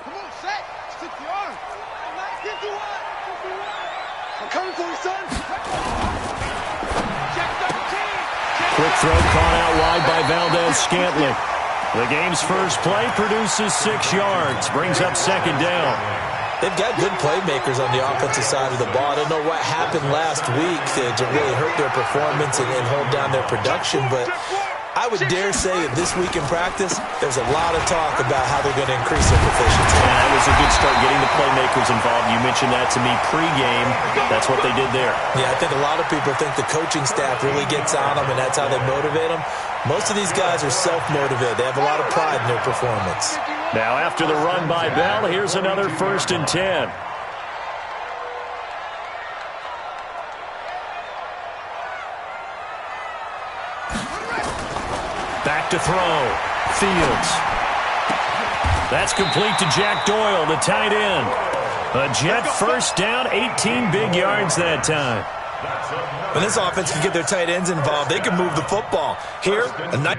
Come on, set. Stick the arm. I'm coming for you, son. Quick throw caught out wide by Valdez-Scantling. The game's first play produces 6 yards, brings up second down. They've got good playmakers on the offensive side of the ball. I don't know what happened last week to really hurt their performance and hold down their production, but I would dare say that this week in practice, there's a lot of talk about how they're going to increase their proficiency. Yeah, that was a good start getting the playmakers involved. You mentioned that to me pregame. That's what they did there. Yeah, I think a lot of people think the coaching staff really gets on them, and that's how they motivate them. Most of these guys are self-motivated. They have a lot of pride in their performance. Now, after the run by Bell, here's another 1st and 10. Back to throw. Fields. That's complete to Jack Doyle, the tight end. A Jet first down, 18 big yards that time. When this offense can get their tight ends involved, they can move the football. Here, a nice...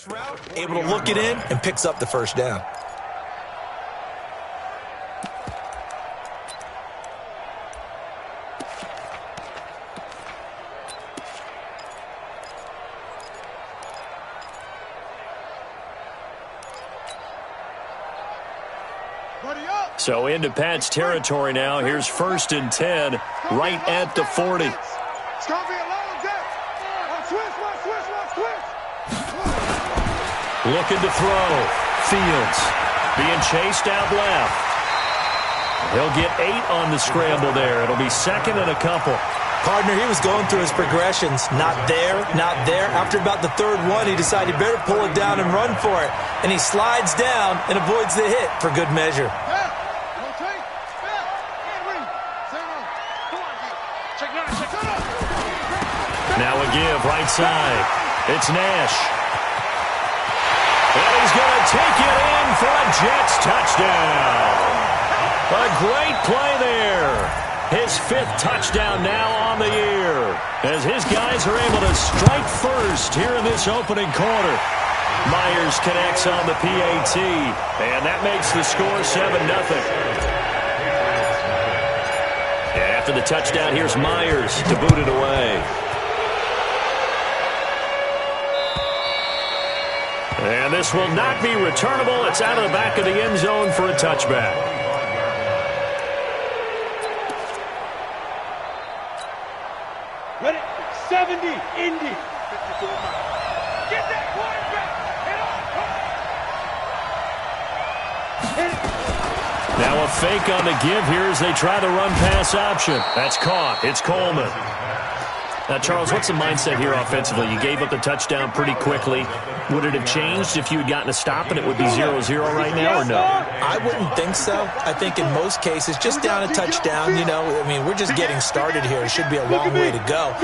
route, able to look it in, and picks up the first down. So into Pat's territory now. Here's 1st and 10, right at the 40. It's going to be a long day. Switch. Looking to throw. Fields being chased out left. He'll get 8 on the scramble there. It'll be 2nd and a couple. Partner, he was going through his progressions. Not there, not there. After about the 3rd one, he decided he better pull it down and run for it. And he slides down and avoids the hit for good measure. Now a give, right side. It's Nash. And he's going to take it in for a Jets touchdown. A great play there. His 5th touchdown now on the year, as his guys are able to strike first here in this opening quarter. Myers connects on the PAT, and that makes the score 7-0. After the touchdown, here's Myers to boot it away. And this will not be returnable. It's out of the back of the end zone for a touchback. Ready? 70, Indy. Get that quarterback. Now a fake on the give here as they try the run-pass option. That's caught. It's Coleman. Now, Charles, what's the mindset here offensively? You gave up the touchdown pretty quickly. Would it have changed if you had gotten a stop and it would be 0-0 right now, or no? I wouldn't think so. I think in most cases, just down a touchdown, you know, I mean, we're just getting started here. It should be a long way to go.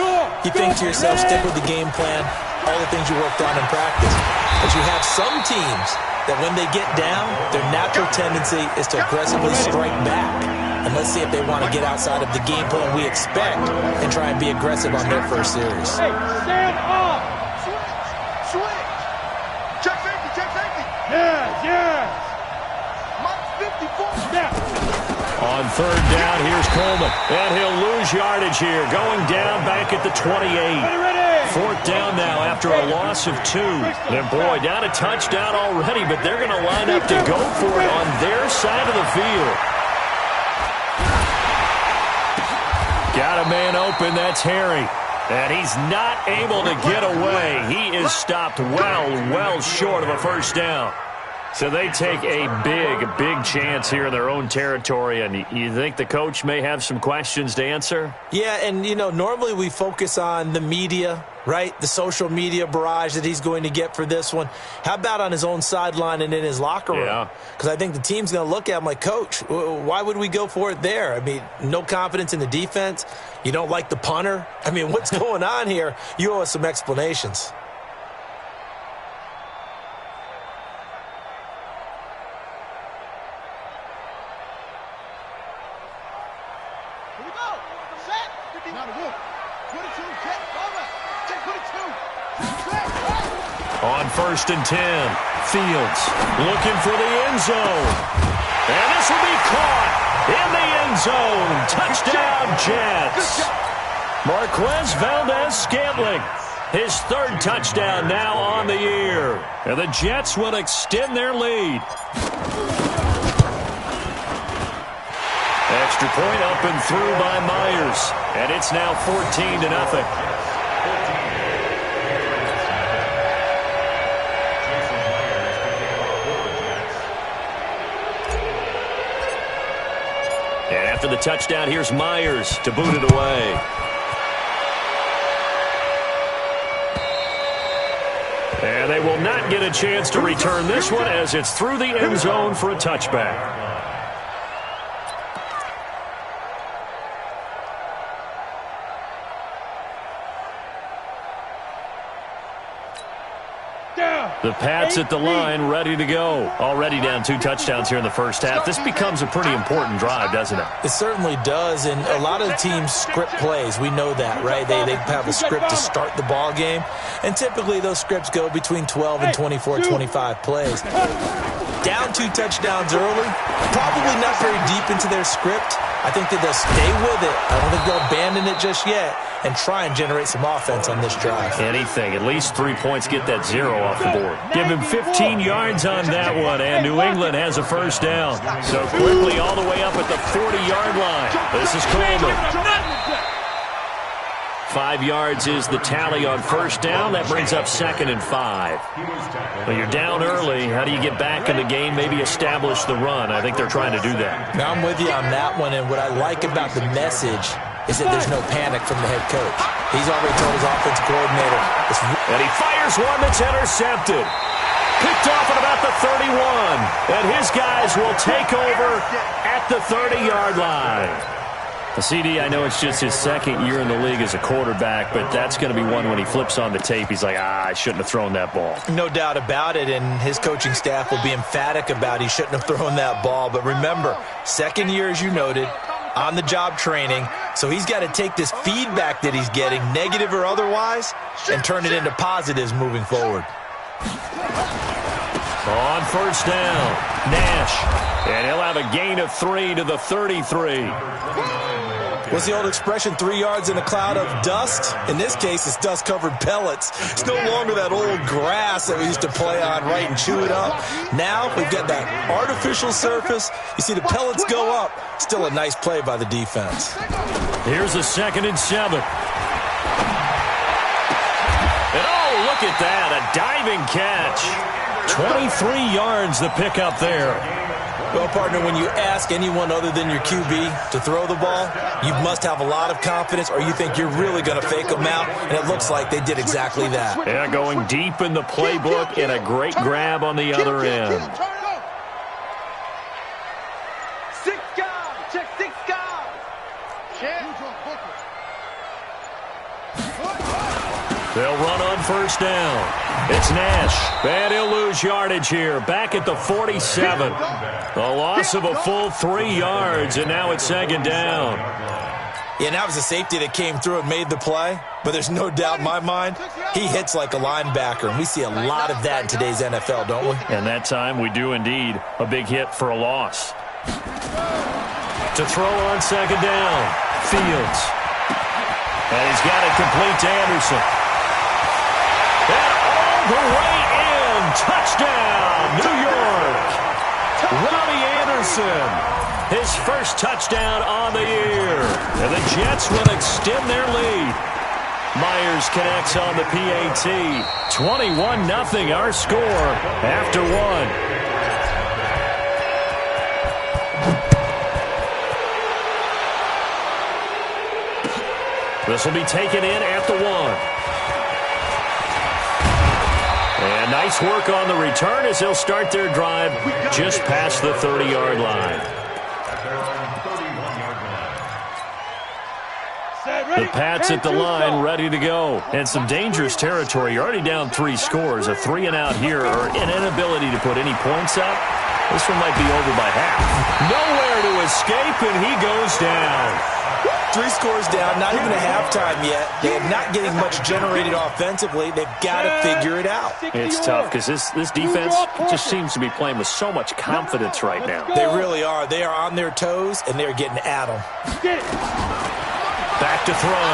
You think to yourself, stick with the game plan, all the things you worked on in practice. But you have some teams that when they get down, their natural tendency is to aggressively strike back. And let's see if they want to get outside of the game plan we expect and try and be aggressive on their first series. Hey, stand up. Switch. Check safety. Yeah. Mike 54. Yeah. On 3rd down, here's Coleman. And he'll lose yardage here, going down back at the 28. Ready. 4th down now after a loss of 2. And boy, down a touchdown already, but they're going to line up to go for it on their side of the field. Got a man open, that's Harry. And he's not able to get away. He is stopped well short of a first down. So they take a big chance here in their own territory. And you think the coach may have some questions to answer? Yeah, and, you know, normally we focus on the media, right? The social media barrage that he's going to get for this one. How about on his own sideline and in his locker room? Yeah. Because I think the team's going to look at him like, Coach, why would we go for it there? I mean, no confidence in the defense. You don't like the punter. I mean, what's going on here? You owe us some explanations. On 1st and 10, Fields looking for the end zone. And this will be caught in the end zone. Touchdown, Jets. Marquez Valdez-Scantling, his 3rd touchdown now on the year. And the Jets will extend their lead. Extra point up and through by Myers. And it's now 14-0. And after the touchdown, here's Myers to boot it away. And they will not get a chance to return this one as it's through the end zone for a touchback. The Pats at the line, ready to go. Already down 2 touchdowns here in the first half. This becomes a pretty important drive, doesn't it? It certainly does, and a lot of the teams script plays. We know that, right? They have a script to start the ball game, and typically those scripts go between 12 and 24, 25 plays. Down 2 touchdowns early, probably not very deep into their script. I think that they'll stay with it. I don't think they'll abandon it just yet and try and generate some offense on this drive. Anything. At least 3 points, get that 0 off the board. Give him 15 yards on that one, and New England has a first down. So quickly all the way up at the 40-yard line. This is Coleman. 5 yards is the tally on first down. That brings up 2nd and 5. Well, you're down early. How do you get back in the game, maybe establish the run? I think they're trying to do that. Now I'm with you on that one, and what I like about the message is that there's no panic from the head coach. He's already told his offensive coordinator. And he fires one that's intercepted. Picked off at about the 31. And his guys will take over at the 30-yard line. CD, I know it's just his 2nd year in the league as a quarterback, but that's going to be one when he flips on the tape. He's like, I shouldn't have thrown that ball. No doubt about it, and his coaching staff will be emphatic about he shouldn't have thrown that ball. But remember, 2nd year, as you noted, on-the-job training, so he's got to take this feedback that he's getting, negative or otherwise, and turn it into positives moving forward. On first down, Nash, and he'll have a gain of 3 to the 33. What's the old expression, 3 yards in a cloud of dust? In this case, it's dust-covered pellets. It's no longer that old grass that we used to play on, right, and chew it up. Now we've got that artificial surface. You see the pellets go up. Still a nice play by the defense. Here's a 2nd and 7. And oh, look at that, a diving catch. 23 yards the pickup there. Well, partner, when you ask anyone other than your QB to throw the ball, you must have a lot of confidence, or you think you're really going to fake them out, and it looks like they did exactly that. Yeah, going deep in the playbook and a great grab on the other end. 6 guys, check 6 guys. They'll run on first down. It's Nash, and he'll lose yardage here. Back at the 47. A loss of a full 3 yards, and now it's 2nd down. Yeah, that was a safety that came through and made the play, but there's no doubt in my mind, he hits like a linebacker, and we see a lot of that in today's NFL, don't we? And that time we do indeed. A big hit for a loss. To throw on 2nd down, Fields. And he's got it complete to Anderson. And all the way in, touchdown, New York. Robbie Anderson, his first touchdown on the year. And the Jets will extend their lead. Myers connects on the PAT. 21-0 our score after 1. This will be taken in at the 1. And nice work on the return as they'll start their drive just past the 30-yard line. The Pats at the line, ready to go. And some dangerous territory. You're already down 3 scores. A 3-and-out here, or an inability to put any points up. This one might be over by half. Nowhere to escape, and he goes down. 3 scores down, not even a halftime yet. They're not getting much generated offensively. They've got to figure it out. It's tough because this defense just seems to be playing with so much confidence right now. They really are. They are on their toes, and they're getting at them. Back to throw.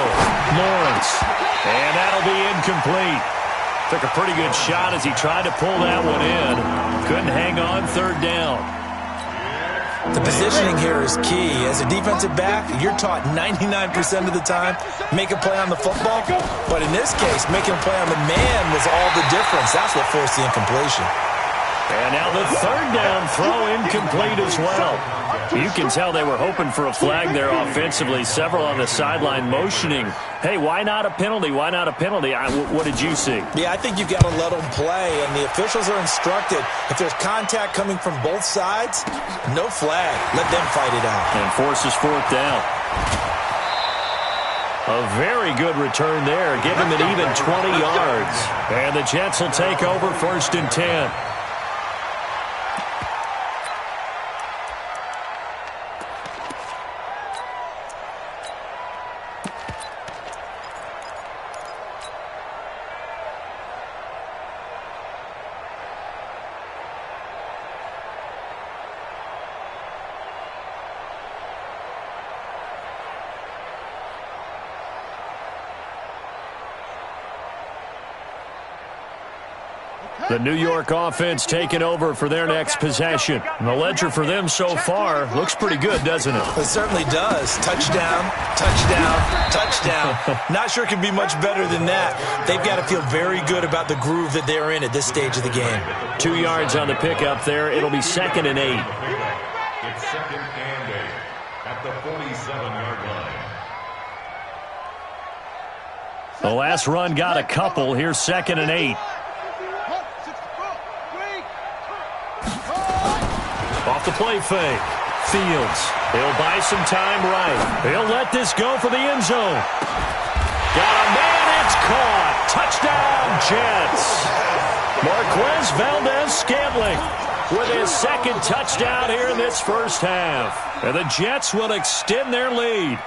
Lawrence. And that'll be incomplete. Took a pretty good shot as he tried to pull that one in. Couldn't hang on 3rd down. The positioning here is key. As a defensive back, you're taught 99% of the time, make a play on the football. But in this case, making a play on the man was all the difference. That's what forced the incompletion. And now the 3rd down throw incomplete as well. You can tell they were hoping for a flag there offensively. Several on the sideline motioning, hey, why not a penalty? Why not a penalty? What did you see? Yeah, I think you got to let them play, and the officials are instructed. If there's contact coming from both sides, no flag. Let them fight it out. And forces 4th down. A very good return there. Give him an even 20 yards. And the Jets will take over 1st and 10. The New York offense taking over for their next possession. And the ledger for them so far looks pretty good, doesn't it? It certainly does. Touchdown, touchdown, touchdown. Not sure it can be much better than that. They've got to feel very good about the groove that they're in at this stage of the game. 2 yards on the pickup there. It'll be 2nd and 8. It's 2nd and 8 at the 47-yard line. The last run got a couple. Here's 2nd and 8. Off the play fake. Fields. He'll buy some time right. He'll let this go for the end zone. Got a man. It's caught. Touchdown, Jets. Marquez Valdez-Scantling with his 2nd touchdown here in this first half. And the Jets will extend their lead.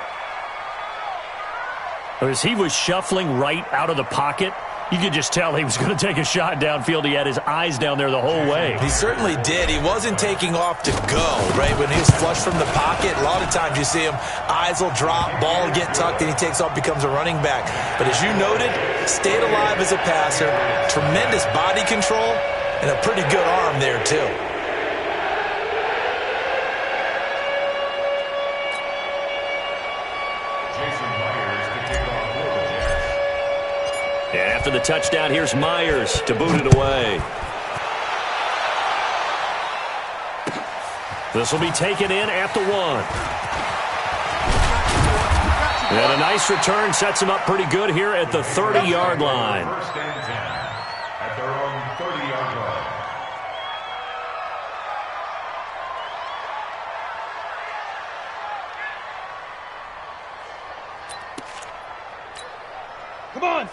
As he was shuffling right out of the pocket, you could just tell he was going to take a shot downfield. He had his eyes down there the whole way. He certainly did. He wasn't taking off to go, right? When he was flushed from the pocket, a lot of times you see him, eyes will drop, ball will get tucked, and he takes off, becomes a running back. But as you noted, stayed alive as a passer, tremendous body control, and a pretty good arm there, too. After the touchdown, here's Myers to boot it away. This will be taken in at the 1. And a nice return sets him up pretty good here at the 30-yard line. 1st and 10 at their own 30-yard line.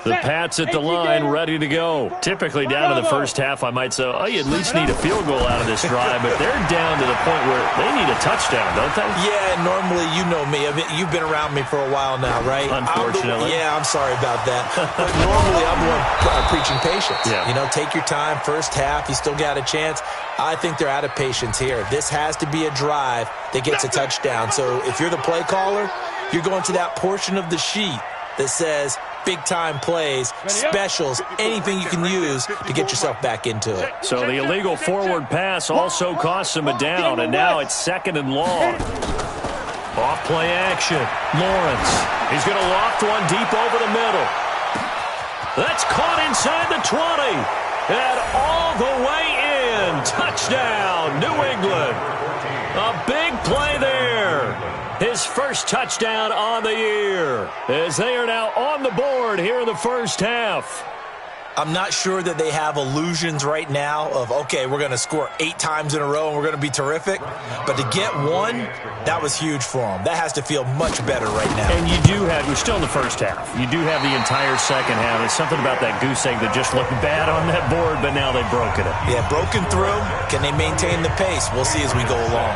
The Pats at the line, ready to go. Typically down to the first half, I might say, oh, you at least need a field goal out of this drive, but they're down to the point where they need a touchdown, don't they? Yeah, normally, you know me. You've been around me for a while now, right? Unfortunately. I'm sorry about that. But normally, I'm the one preaching patience. Yeah. You know, take your time, first half, you still got a chance. I think they're out of patience here. This has to be a drive that gets a touchdown. So if you're the play caller, you're going to that portion of the sheet that says big-time plays, specials, anything you can use to get yourself back into it. So the illegal forward pass also costs him a down, and now it's 2nd and long. Off play action. Lawrence. He's going to loft one deep over the middle. That's caught inside the 20. And all the way in. Touchdown, New England. A big play there. His first touchdown on the year, as they are now on the board here in the first half. I'm not sure that they have illusions right now of, okay, we're going to score 8 times in a row and we're going to be terrific. But to get one, that was huge for them. That has to feel much better right now. And you do have, we're still in the first half. You do have the entire second half. There's something about that goose egg that just looked bad on that board, but now they've broken it. Yeah, broken through. Can they maintain the pace? We'll see as we go along.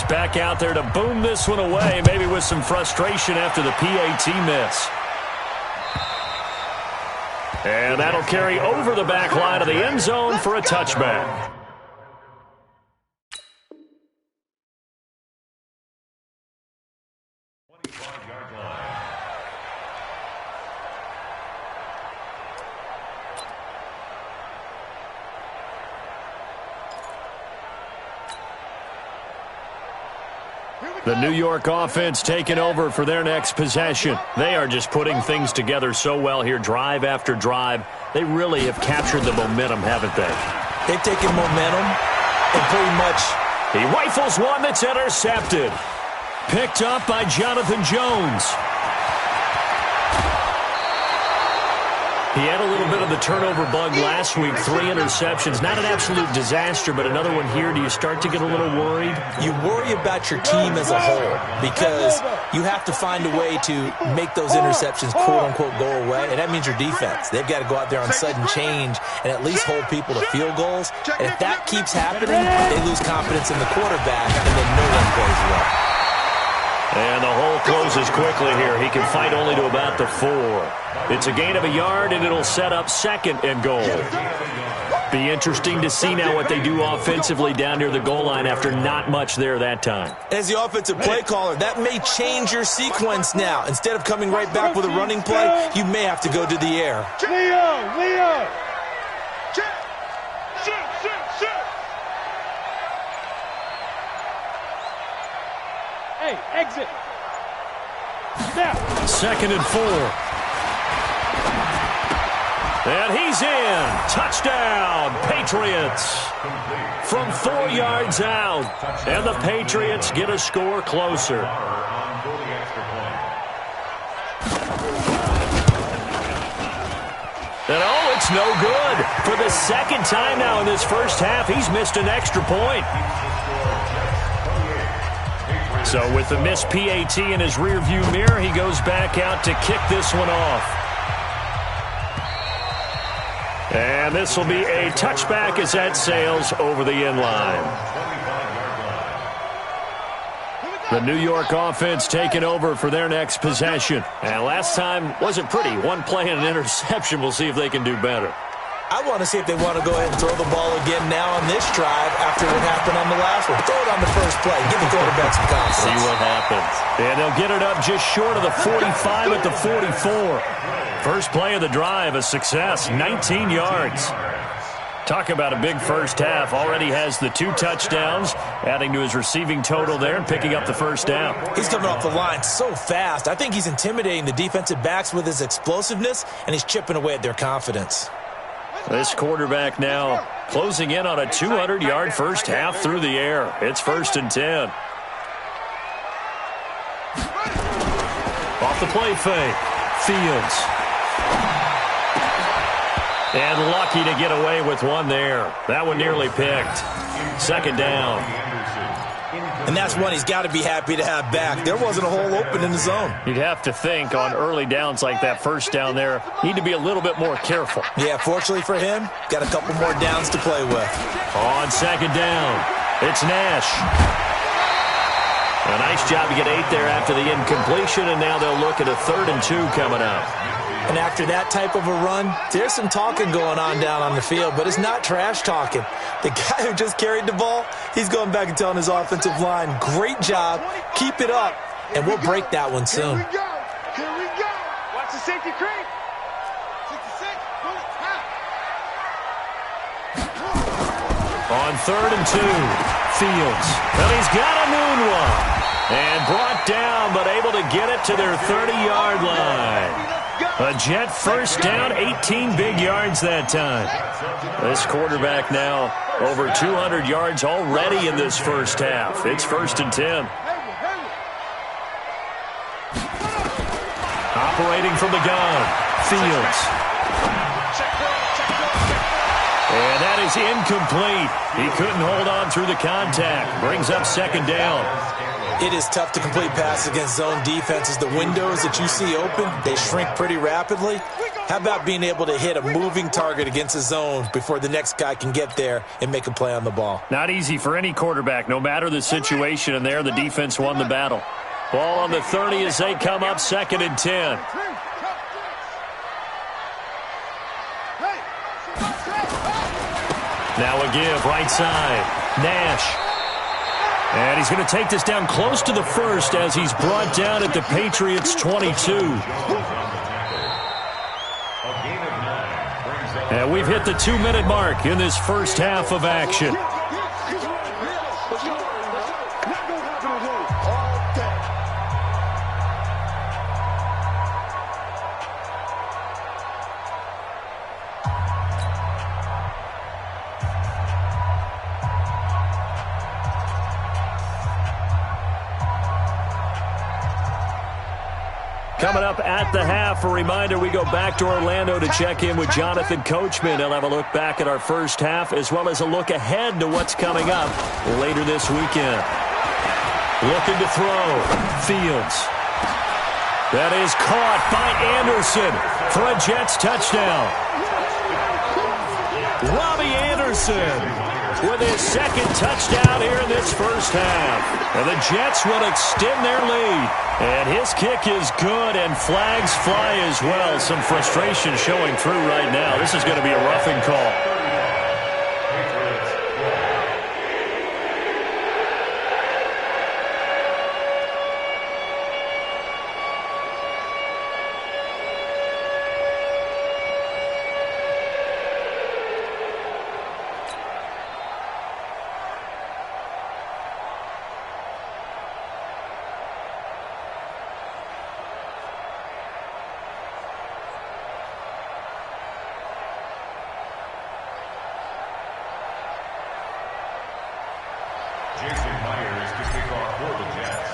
He's back out there to boom this one away, maybe with some frustration after the PAT miss. And that'll carry over the back line of the end zone for a touchback. The New York offense taking over for their next possession. They are just putting things together so well here, drive after drive. They really have captured the momentum, haven't they? They've taken momentum and pretty much... He rifles one that's intercepted. Picked up by Jonathan Jones. He had a little bit of the turnover bug last week, 3 interceptions. Not an absolute disaster, but another one here. Do you start to get a little worried? You worry about your team as a whole because you have to find a way to make those interceptions, quote-unquote, go away, and that means your defense. They've got to go out there on sudden change and at least hold people to field goals. And if that keeps happening, they lose confidence in the quarterback, and then no one plays well. And the hole closes quickly here. He can fight only to about the 4. It's a gain of a yard, and it'll set up 2nd and goal. Be interesting to see now what they do offensively down near the goal line after not much there that time. As the offensive play caller, that may change your sequence now. Instead of coming right back with a running play, you may have to go to the air. Leo! Shoot! Hey, exit! Snap! 2nd and 4. And he's in. Touchdown, Patriots. From 4 yards out. And the Patriots get a score closer. And oh, it's no good. For the 2nd time now in this first half, he's missed an extra point. So with the missed PAT in his rearview mirror, he goes back out to kick this one off. And this will be a touchback as that sails over the end line. The New York offense taking over for their next possession. And last time wasn't pretty. 1 play and an interception. We'll see if they can do better. I want to see if they want to go ahead and throw the ball again now on this drive after what happened on the last one. Throw it on the first play. Give the quarterback some confidence. See what happens. And they'll get it up just short of the 45 at the 44. First play of the drive, a success, 19 yards. Talk about a big first half. Already has the 2 touchdowns, adding to his receiving total there and picking up the first down. He's coming off the line so fast. I think he's intimidating the defensive backs with his explosiveness, and he's chipping away at their confidence. This quarterback now closing in on a 200-yard first half through the air. It's 1st and 10. Off the play fake. Fields. And lucky to get away with one there. That one nearly picked. 2nd down. And that's one he's got to be happy to have back. There wasn't a hole open in the zone. You'd have to think on early downs like that first down there, need to be a little bit more careful. Yeah, fortunately for him, got a couple more downs to play with. On 2nd down, it's Nash. A nice job to get 8 there after the incompletion, and now they'll look at a 3rd and 2 coming up. And after that type of a run, there's some talking going on down on the field, but it's not trash talking. The guy who just carried the ball, he's going back and telling his offensive line, great job, keep it up, and we'll break that one soon. Here we go. Watch the safety creep. 66, pull it out. On 3rd and 2, Fields. Well, he's got a moonwalk. And brought down, but able to get it to their 30-yard line. A Jet first down, 18 big yards that time. This quarterback now over 200 yards already in this first half. It's 1st and 10. Operating from the gun, Fields. And that is incomplete. He couldn't hold on through the contact. Brings up 2nd down. It is tough to complete passes against zone defenses. The windows that you see open, they shrink pretty rapidly. How about being able to hit a moving target against the zone before the next guy can get there and make a play on the ball? Not easy for any quarterback, no matter the situation, and there the defense won the battle. Ball on the 30 as they come up 2nd and 10. Now a give, right side. Nash. And he's going to take this down close to the first as he's brought down at the Patriots' 22. And we've hit the 2-minute mark in this first half of action. Coming up at the half, a reminder, we go back to Orlando to check in with Jonathan Coachman. He'll have a look back at our first half as well as a look ahead to what's coming up later this weekend. Looking to throw. Fields. That is caught by Anderson for a Jets touchdown. Robbie Anderson with his second touchdown here in this first half. And the Jets will extend their lead. And his kick is good, and flags fly as well. Some frustration showing through right now. This is going to be a roughing call.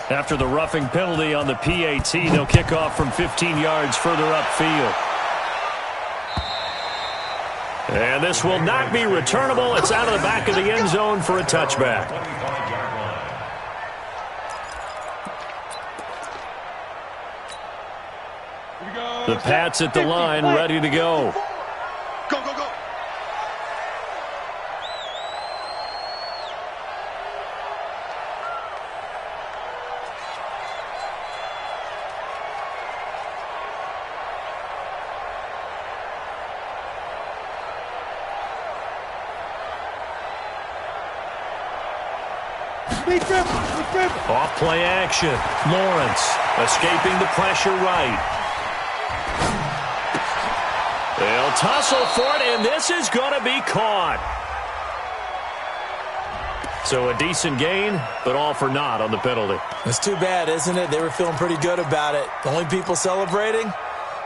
After the roughing penalty on the PAT, they'll kick off from 15 yards further upfield. And this will not be returnable. It's out of the back of the end zone for a touchback. The Pats at the line, ready to go. Go, go, go. Off play action. Lawrence escaping the pressure right. They'll tussle for it, and this is going to be caught. So a decent gain, but all for naught on the penalty. It's too bad, isn't it? They were feeling pretty good about it. The only people celebrating,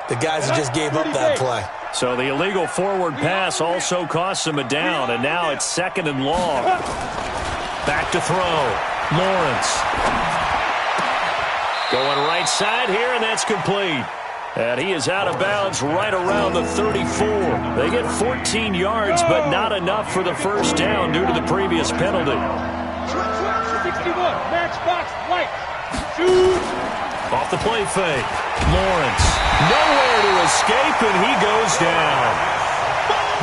the guys who just gave up that play. So the illegal forward pass also costs him a down, and now it's 2nd and long. Back to throw. Lawrence. Going right side here, and that's complete. And he is out of bounds right around the 34. They get 14 yards, but not enough for the first down due to the previous penalty. 61, match box, right. Shoot. Off the play fake. Lawrence. Nowhere to escape, and he goes down.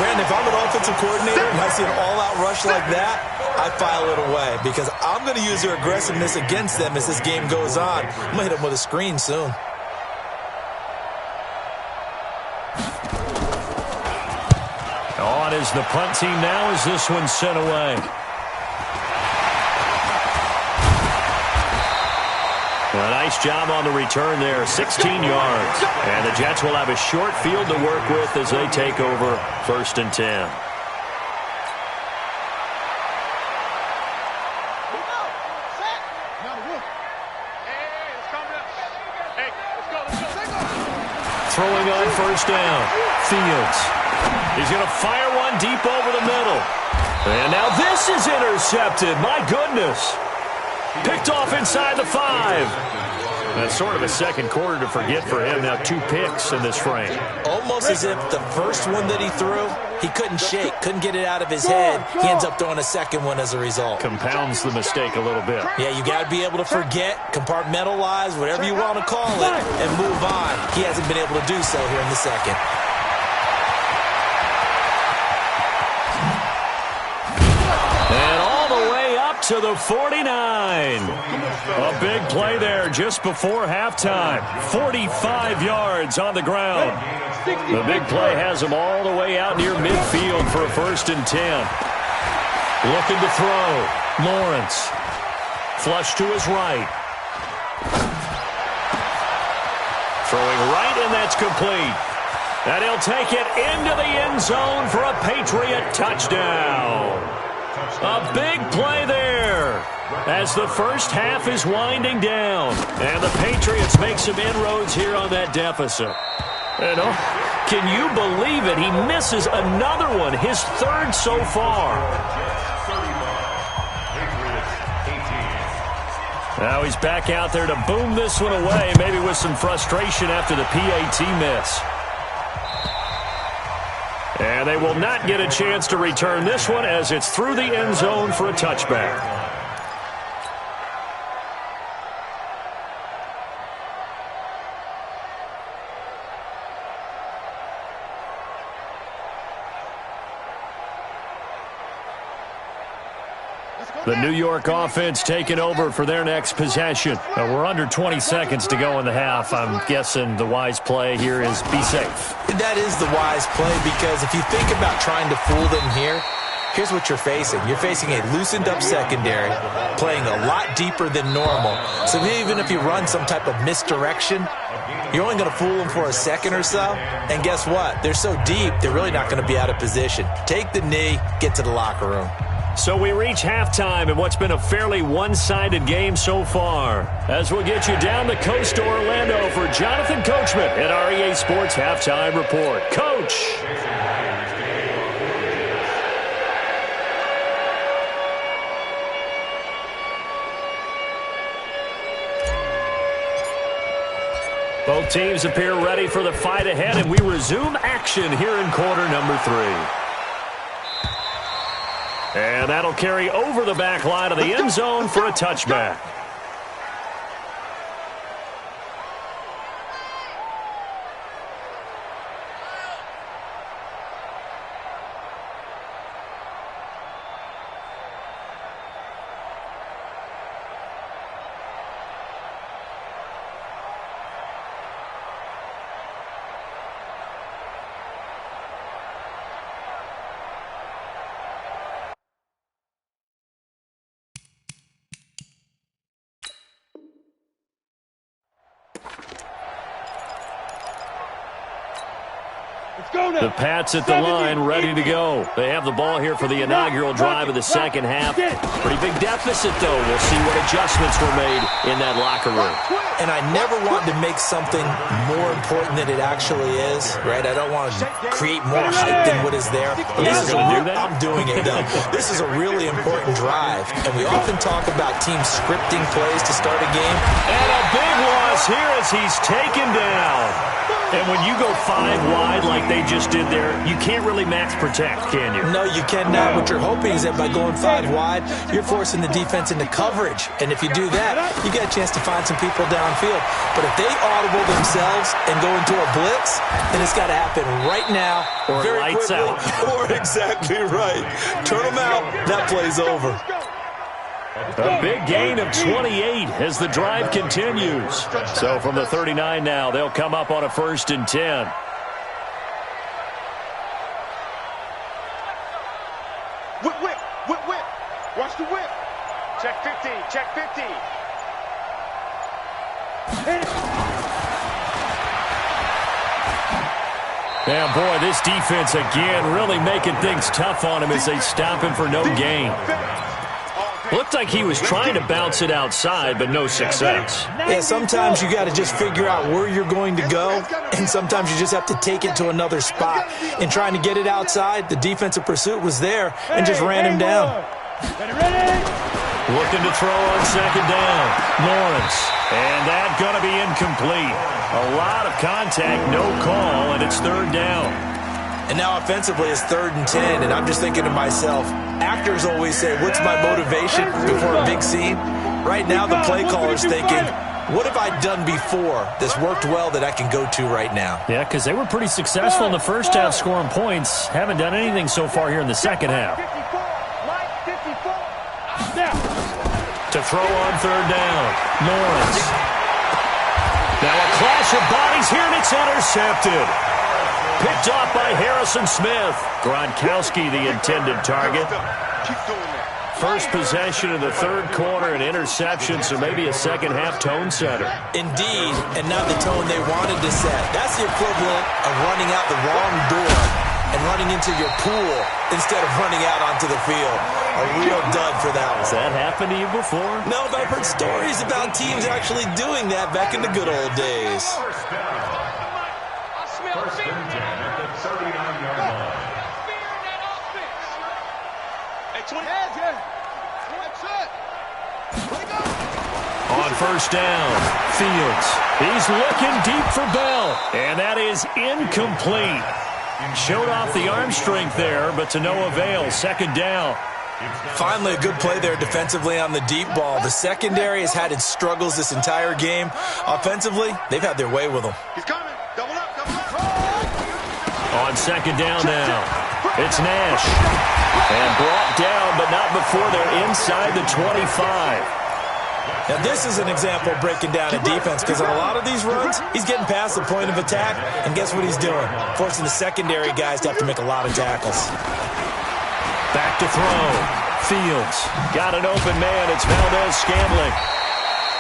Brandon, if I'm an offensive coordinator and I see an all-out rush like that, I file it away because I'm going to use their aggressiveness against them as this game goes on. I'm going to hit them with a screen soon. On is the punt team now as this one's sent away. A nice job on the return there, 16 yards. And the Jets will have a short field to work with as they take over 1st and 10. Throwing on 1st down. Fields. He's going to fire one deep over the middle. And now this is intercepted. My goodness. Picked off inside the 5. That's sort of a second quarter to forget for him. Now 2 picks in this frame. Almost as if the first one that he threw, he couldn't shake, couldn't get it out of his head. He ends up throwing a second one as a result. Compounds the mistake a little bit. Yeah, you got to be able to forget, compartmentalize, whatever you want to call it, and move on. He hasn't been able to do so here in the second. to the 49. A big play there just before halftime. 45 yards on the ground. The big play has him all the way out near midfield for a 1st and 10. Looking to throw. Lawrence. Flush to his right. Throwing right, and that's complete. And he'll take it into the end zone for a Patriot touchdown. A big play there as the first half is winding down. And the Patriots make some inroads here on that deficit. And can you believe it? He misses another one, his 3rd so far. Now he's back out there to boom this one away, maybe with some frustration after the PAT miss. And they will not get a chance to return this one as it's through the end zone for a touchback. The New York offense taking over for their next possession. We're under 20 seconds to go in the half. I'm guessing the wise play here is be safe. That is the wise play, because if you think about trying to fool them here, here's what you're facing. You're facing a loosened-up secondary, playing a lot deeper than normal. So even if you run some type of misdirection, you're only going to fool them for a second or so. And guess what? They're so deep, they're really not going to be out of position. Take the knee, get to the locker room. So we reach halftime in what's been a fairly one-sided game so far. As we'll get you down the coast to Orlando for Jonathan Coachman at our EA Sports Halftime Report. Coach! Both teams appear ready for the fight ahead, and we resume action here in quarter number 3. And that'll carry over the back line of the end zone for a touchback. The Pats at the line, ready to go. They have the ball here for the inaugural drive of the second half. Pretty big deficit, though. We'll see what adjustments were made in that locker room. And I never want to make something more important than it actually is, right? I don't want to create more hype than what is there. But this is I'm doing it, though. This is a really important drive. And we often talk about teams scripting plays to start a game. And a big loss here as he's taken down. And when you go 5 wide like they just did there, you can't really max protect, can you? No, you cannot. What you're hoping is that by going 5 wide, you're forcing the defense into coverage. And if you do that, you get a chance to find some people downfield. But if they audible themselves and go into a blitz, then it's got to happen right now. Or very lights quickly. out. Or exactly right. Turn them out. That play's over. A big gain of 28 as the drive continues. So from the 39 now, they'll come up on a 1st and 10. Whip. Watch the whip. Check 50, check 50. Yeah, boy, this defense again really making things tough on him as they stop him for no gain. Looked like he was trying to bounce it outside, but no success. Yeah, sometimes you got to just figure out where you're going to go, and sometimes you just have to take it to another spot. In trying to get it outside, the defensive pursuit was there and just ran him down. Looking to throw on 2nd down. Lawrence. And that's going to be incomplete. A lot of contact, no call, and it's 3rd down. And now offensively it's 3rd and 10, and I'm just thinking to myself, actors always say, what's my motivation before a big scene? Right now the play caller's thinking, what have I done before that's worked well that I can go to right now? Yeah, because they were pretty successful in the first half scoring points. Haven't done anything so far here in the second half. 54, line 54. Now. To throw on third down. Lawrence. Now a clash of bodies here, and it's intercepted. Picked off by Harrison Smith. Gronkowski, the intended target. Keep doing that. First possession of the third quarter, an interception, so maybe a second-half tone setter. Indeed, and not the tone they wanted to set. That's the equivalent of running out the wrong door and running into your pool instead of running out onto the field. A real dud for that one. Has that happened to you before? No, but I've heard stories about teams actually doing that back in the good old days. First and 10 at the 39-yard line. On first down, Fields. He's looking deep for Bell, and that is incomplete. Showed off the arm strength there, but to no avail. Second down. Finally, a good play there defensively on the deep ball. The secondary has had its struggles this entire game. Offensively, they've had their way with them. He's coming. Double up, double up. On second down now, it's Nash. And brought down, but not before they're inside the 25. Now, this is an example of breaking down a defense, because on a lot of these runs, he's getting past the point of attack, and guess what he's doing? Forcing the secondary guys to have to make a lot of tackles. Back to throw. Fields got an open man. It's Valdez-Scantling.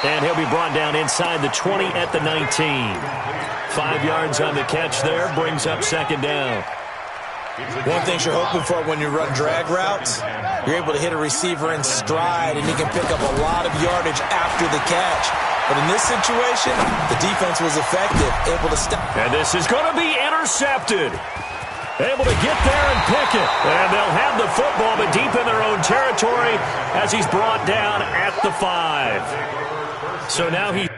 And he'll be brought down inside the 20 at the 19. 5 yards on the catch there. Brings up second down. One thing you're hoping for when you run drag routes, you're able to hit a receiver in stride, and he can pick up a lot of yardage after the catch. But in this situation, the defense was effective, able to stop. And this is going to be intercepted. Able to get there and pick it. And they'll have the football, but deep in their own territory as he's brought down at the 5. So now he...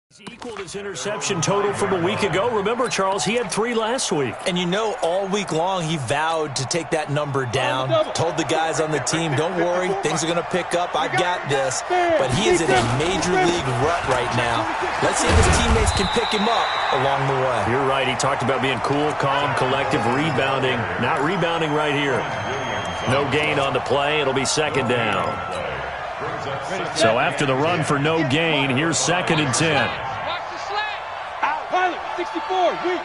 He's equaled his interception total from a week ago. Remember, Charles, he had 3 last week. And you know, all week long, he vowed to take that number down. Told the guys on the team, don't worry, things are going to pick up. I've got this. But he is in a major league rut right now. Let's see if his teammates can pick him up along the way. You're right. He talked about being cool, calm, collective, rebounding. Not rebounding right here. No gain on the play. It'll be second down. So after the run for no gain, here's second and 10. Pilot, 64, weak.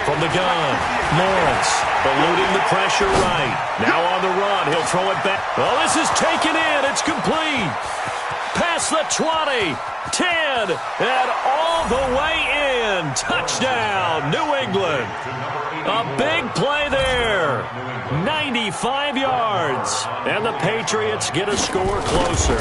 From the gun, Lawrence eluding the pressure right. Now on the run, he'll throw it back. Oh, this is taken in. It's complete. Past the 20, 10, and all the way in. Touchdown, New England. A big play there. 95 yards. And the Patriots get a score closer.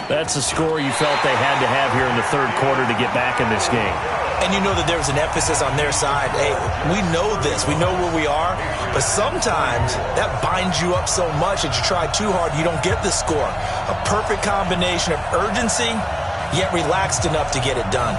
That's a score you felt they had to have here in the third quarter to get back in this game. And you know that there's an emphasis on their side. Hey, we know this. We know where we are. But sometimes that binds you up so much that you try too hard, you don't get the score. A perfect combination of urgency, yet relaxed enough to get it done.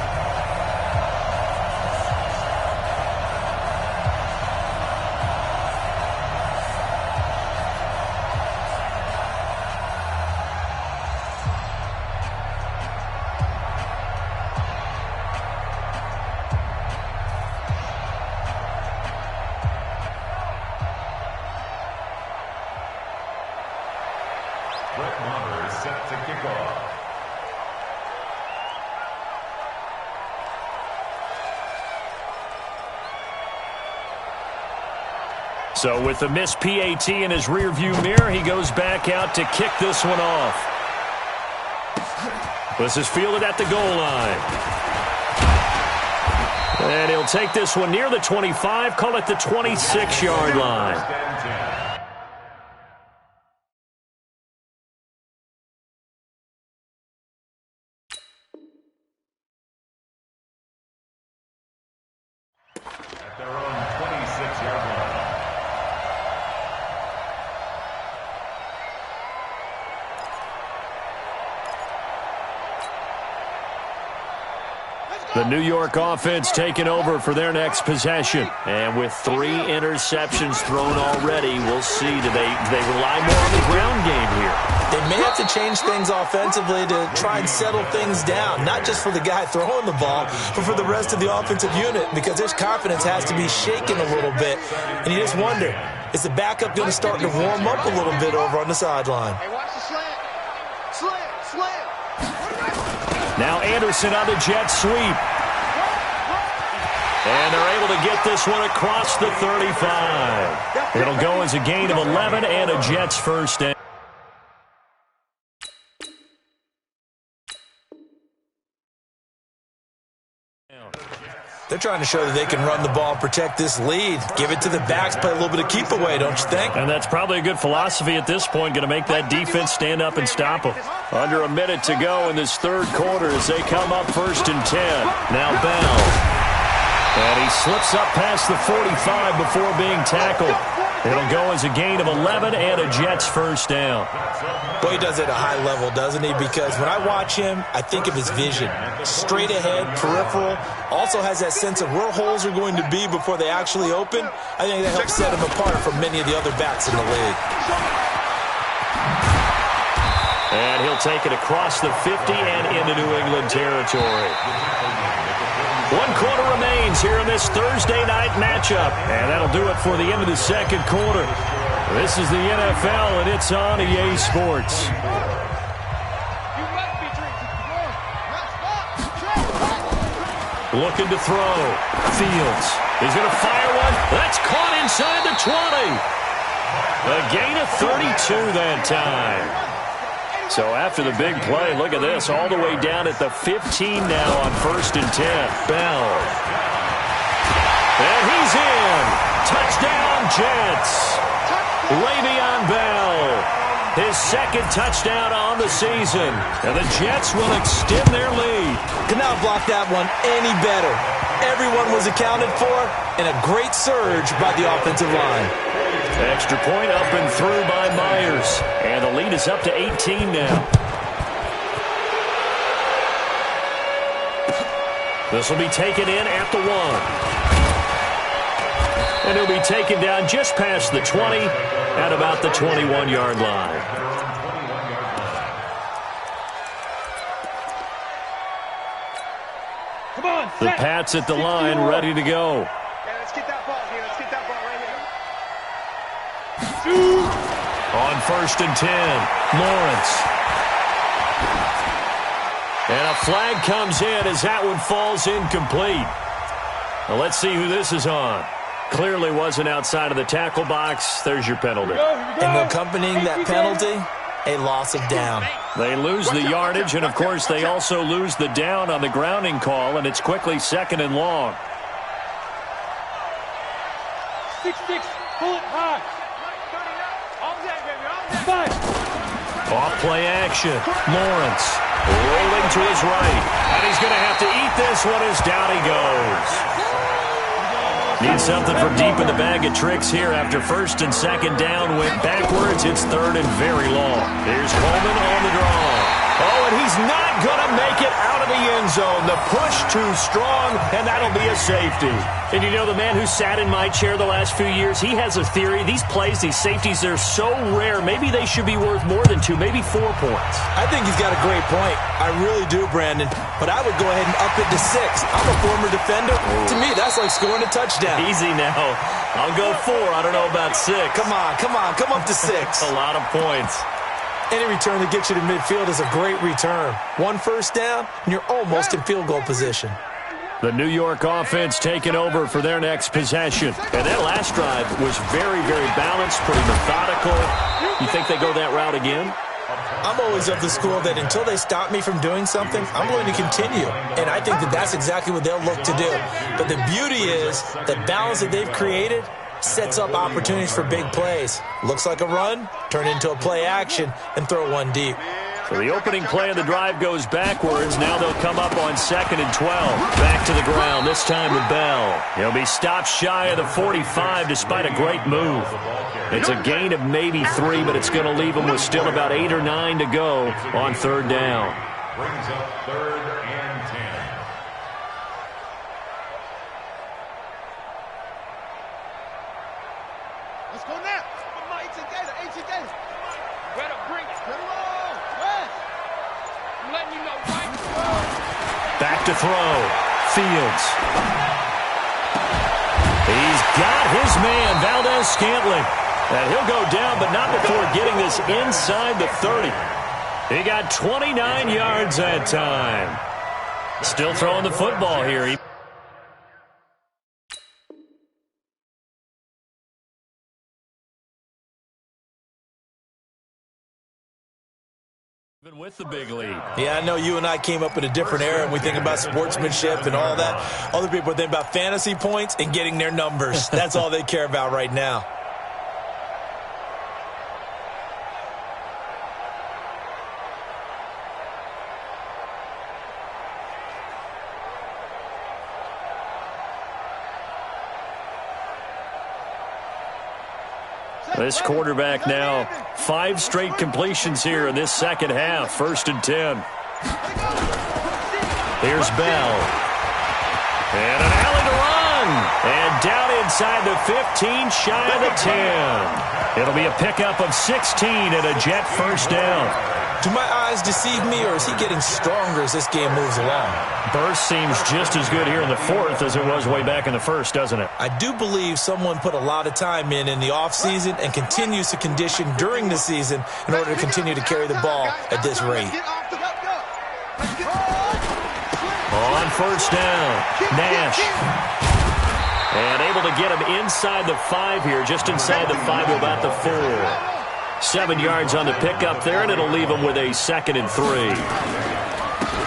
Set to kick off. So with the missed PAT in his rearview mirror, he goes back out to kick this one off. This is fielded at the goal line. And he'll take this one near the 25, call it the 26-yard line. At their own 26-yard line. Let's The New York offense taking over for their next possession. And with 3 interceptions thrown already, we'll see. Do they rely more on the ground game here? They may have to change things offensively to try and settle things down, not just for the guy throwing the ball, but for the rest of the offensive unit, because his confidence has to be shaken a little bit. And you just wonder, is the backup going to start to warm up a little bit over on the sideline? Hey, watch the slant. Slant. Now Anderson on the jet sweep. And they're able to get this one across the 35. It'll go as a gain of 11 and a Jets first down. They're trying to show that they can run the ball, protect this lead. Give it to the backs, play a little bit of keep away, don't you think? And that's probably a good philosophy at this point, going to make that defense stand up and stop them. Under a minute to go in this third quarter as they come up 1st and 10. Now Bell. And he slips up past the 45 before being tackled. It'll go as a gain of 11 and a Jets first down. Boy, he does it at a high level, doesn't he? Because when I watch him, I think of his vision. Straight ahead, peripheral. Also has that sense of where holes are going to be before they actually open. I think that helps set him apart from many of the other backs in the league. And he'll take it across the 50 and into New England territory. 1 quarter remains here in this Thursday night matchup. And that'll do it for the end of the second quarter. This is the NFL, and it's on EA Sports. Looking to throw. Fields. He's going to fire one. That's caught inside the 20. A gain of 32 that time. So after the big play, look at this, all the way down at the 15 now on 1st and 10. Bell. And he's in. Touchdown, Jets. Le'Veon Bell. His 2nd touchdown on the season. And the Jets will extend their lead. Could not block that one any better. Everyone was accounted for, and a great surge by the offensive line. Extra point up and through by Myers. And the lead is up to 18 now. This will be taken in at the 1. And he'll be taken down just past the 20 at about the 21-yard line. Come on, The Pats at the line, ready to go. Yeah, let's get that ball here. Let's get that ball right here. On 1st and 10, Lawrence. And a flag comes in as that one falls incomplete. Well, let's see who this is on. Clearly wasn't outside of the tackle box. There's your penalty. And accompanying that penalty, a loss of down. They lose the yardage, and, of course, they also lose the down on the grounding call, and it's quickly 2nd and long. 6-6, pull it high. Off play action. Lawrence rolling to his right. And he's going to have to eat this one as down he goes. Needs something from deep in the bag of tricks here after 1st and 2nd down. Went backwards. It's 3rd and very long. Here's Coleman on the draw. Oh, and he's not going to make it out of the end zone. The push too strong, and that'll be a safety. And you know, the man who sat in my chair the last few years, he has a theory. These plays, these safeties, they're so rare. Maybe they should be worth more than 2, maybe 4 points. I think he's got a great point. I really do, Brandon. But I would go ahead and up it to 6. I'm a former defender. To me, that's like scoring a touchdown. Easy now. I'll go 4. I don't know about 6. Come on. Come up to 6. A lot of points. Any return that gets you to midfield is a great return. 1 first down, and you're almost in field goal position. The New York offense taking over for their next possession. And that last drive was very, very balanced, pretty methodical. You think they go that route again? I'm always of the school that until they stop me from doing something, I'm going to continue. And I think that that's exactly what they'll look to do. But the beauty is the balance that they've created sets up opportunities for big plays. Looks like a run, turn into a play action, and throw one deep. So the opening play of the drive goes backwards. Now they'll come up on 2nd and 12. Back to the ground, this time to Bell. He'll be stopped shy of the 45 despite a great move. It's a gain of maybe 3, but it's going to leave him with still about 8 or 9 to go on 3rd down. Brings up 3rd and 10. Go now. Better bring it. Get along. West. I'm letting you know right. Back to throw. Fields. He's got his man, Valdez-Scantling. And he'll go down, but not before getting this inside the 30. He got 29 yards that time. Still throwing the football here. Even with the big lead. Yeah, I know you and I came up in a different era, and we think about sportsmanship and all that. Other people think about fantasy points and getting their numbers. That's all they care about right now. This quarterback now, 5 straight completions here in this second half. 1st and 10. Here's Bell. And an alley to run. And down inside the 15, shy of the 10. It'll be a pickup of 16 and a Jet first down. Do my eyes deceive me, or is he getting stronger as this game moves along? Burst seems just as good here in the 4th as it was way back in the 1st, doesn't it? I do believe someone put a lot of time in the offseason and continues to condition during the season in order to continue to carry the ball at this rate. On 1st down, Nash. And able to get him inside the 5 here, just inside the 5 to about the 4. 7 yards on the pickup there, and it'll leave them with a 2nd and 3.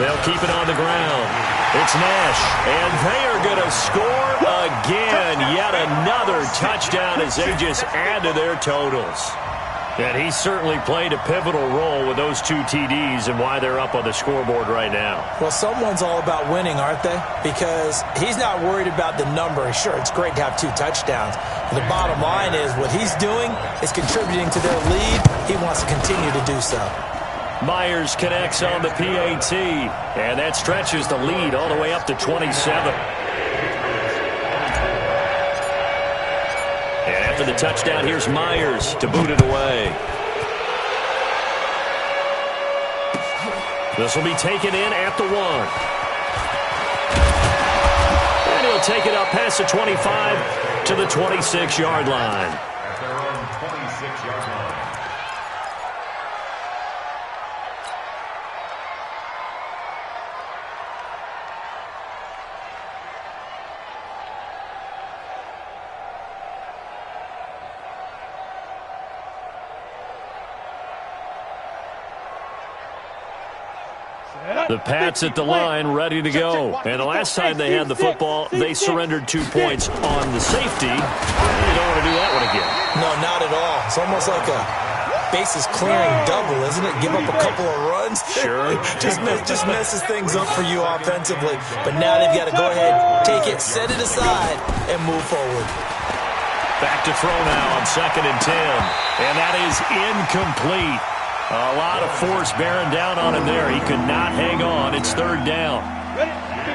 They'll keep it on the ground. It's Nash, and they are going to score again. Yet another touchdown as they just add to their totals. And he certainly played a pivotal role with those 2 TDs and why they're up on the scoreboard right now. Well, someone's all about winning, aren't they? Because he's not worried about the number. Sure, it's great to have 2 touchdowns. But the bottom line is what he's doing is contributing to their lead. He wants to continue to do so. Myers connects on the PAT, and that stretches the lead all the way up to 27. And after the touchdown, here's Myers to boot it away. This will be taken in at the 1. And he'll take it up past the 25 to the 26-yard line. At their own 26-yard line. The Pats at the line, ready to go. And the last time they had the football, they surrendered 2 points on the safety. You don't want to do that one again. No, not at all. It's almost like a bases clearing double, isn't it? Give up a couple of runs. Sure. just messes things up for you offensively. But now they've got to go ahead, take it, set it aside, and move forward. Back to throw now on 2nd and 10. And that is incomplete. A lot of force bearing down on him there. He could not hang on. It's 3rd down.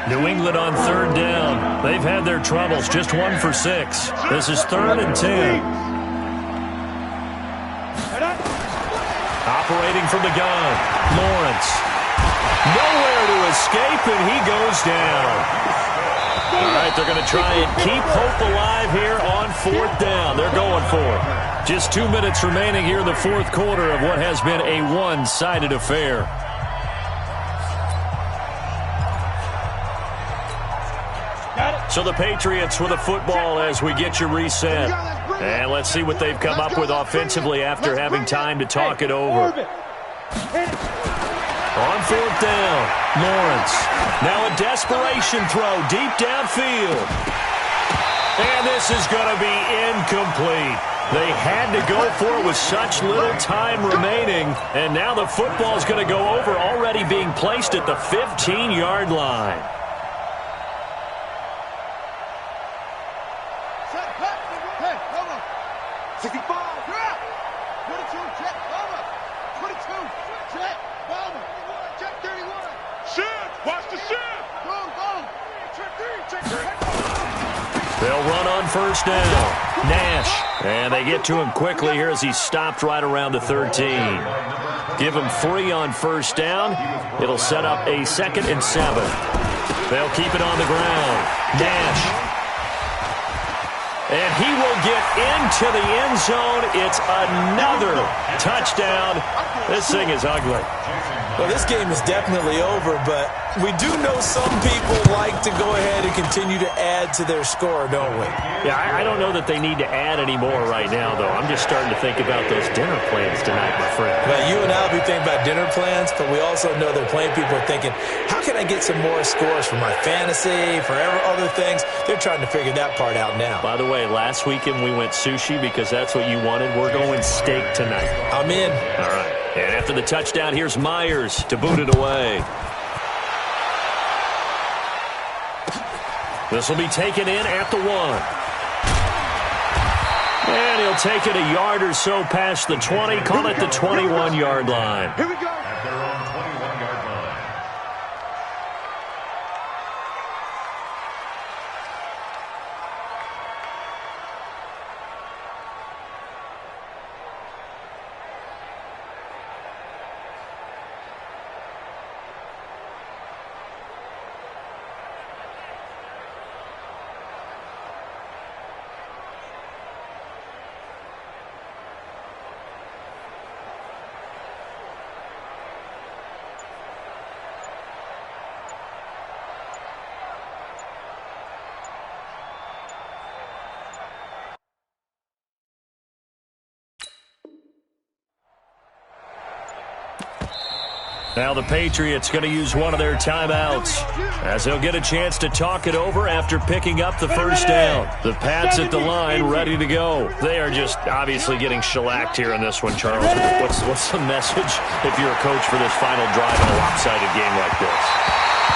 New England on 3rd down. They've had their troubles. Just 1 for 6. This is 3rd and 10. Operating from the gun. Lawrence. Nowhere to escape, and he goes down. All right, they're going to try and keep hope alive here on 4th down. They're going for it. Just 2 minutes remaining here in the 4th quarter of what has been a one-sided affair. So the Patriots with the football as we get you reset. And let's see what they've come up with offensively after having time to talk it over. On 4th down, Lawrence. Now a desperation throw deep downfield. And this is going to be incomplete. They had to go for it with such little time remaining. And now the football's going to go over, already being placed at the 15-yard line. They'll run on first down. Nash. And they get to him quickly here as he's stopped right around the 13. Give him 3 on first down. It'll set up a 2nd and 7. They'll keep it on the ground. Nash. And he will get into the end zone. It's another touchdown. This thing is ugly. Well, this game is definitely over, but we do know some people like to go ahead and continue to add to their score, don't we? Yeah, I don't know that they need to add any more right now, though. I'm just starting to think about those dinner plans tonight, my friend. Well, you and I will be thinking about dinner plans, but we also know they're playing people are thinking, how can I get some more scores for my fantasy, for other things? They're trying to figure that part out now. By the way, last weekend we went sushi because that's what you wanted. We're going steak tonight. I'm in. All right. And after the touchdown, here's Myers to boot it away. This will be taken in at the 1. And he'll take it a yard or so past the 20. Call it the 21-yard line. Here we go. At their own 21-yard line. Now the Patriots going to use one of their timeouts as they'll get a chance to talk it over after picking up the first down. The Pats at the line ready to go. They are just obviously getting shellacked here in this one, Charles. What's the message if you're a coach for this final drive in a lopsided game like this?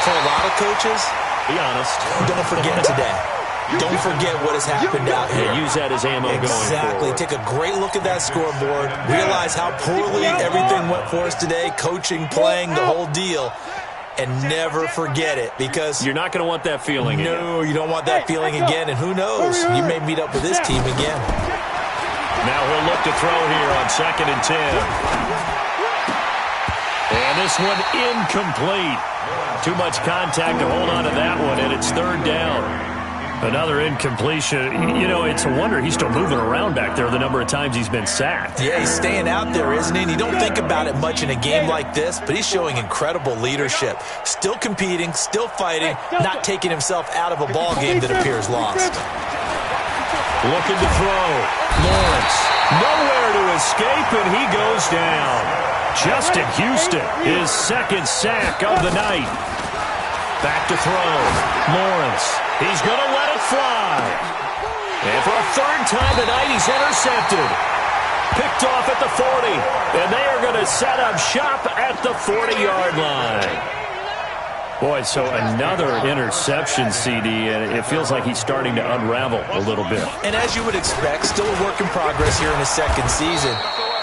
For a lot of coaches, be honest. Don't forget today. Don't forget what has happened out here. Yeah, use that as ammo going forward. Exactly. Take a great look at that scoreboard. Realize how poorly everything went for us today. Coaching, playing, the whole deal. And never forget it because... You're not going to want that feeling again. No, you don't want that feeling again. And who knows? You may meet up with this team again. Now he'll look to throw here on 2nd and 10. And this one incomplete. Too much contact to hold on to that one, and it's 3rd down. Another incompletion. You know, it's a wonder he's still moving around back there the number of times he's been sacked. Yeah, he's staying out there, isn't he? And you don't think about it much in a game like this, but he's showing incredible leadership. Still competing, still fighting, not taking himself out of a ball game that appears lost. Looking to throw. Lawrence. Nowhere to escape, and he goes down. Justin Houston, his 2nd sack of the night. Back to throw. Lawrence. He's going to let it fly. And for a 3rd time tonight, he's intercepted. Picked off at the 40. And they are going to set up shop at the 40-yard line. Boy, so another interception, CD, and it feels like he's starting to unravel a little bit. And as you would expect, still a work in progress here in his 2nd season.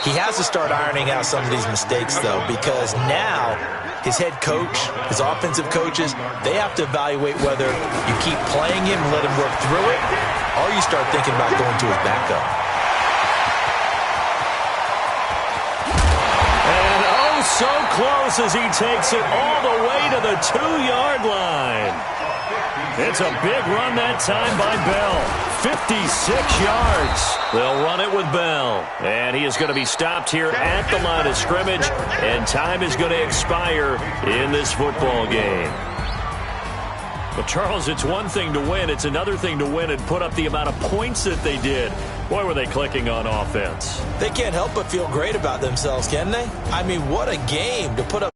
He has to start ironing out some of these mistakes, though, because now his head coach, his offensive coaches, they have to evaluate whether you keep playing him and let him work through it, or you start thinking about going to his backup. And oh, so close as he takes it all the way to the 2-yard line. It's a big run that time by Bell. 56 yards. They'll run it with Bell. And he is going to be stopped here at the line of scrimmage. And time is going to expire in this football game. But, Charles, it's one thing to win. It's another thing to win and put up the amount of points that they did. Boy, were they clicking on offense. They can't help but feel great about themselves, can they? I mean, what a game to put up.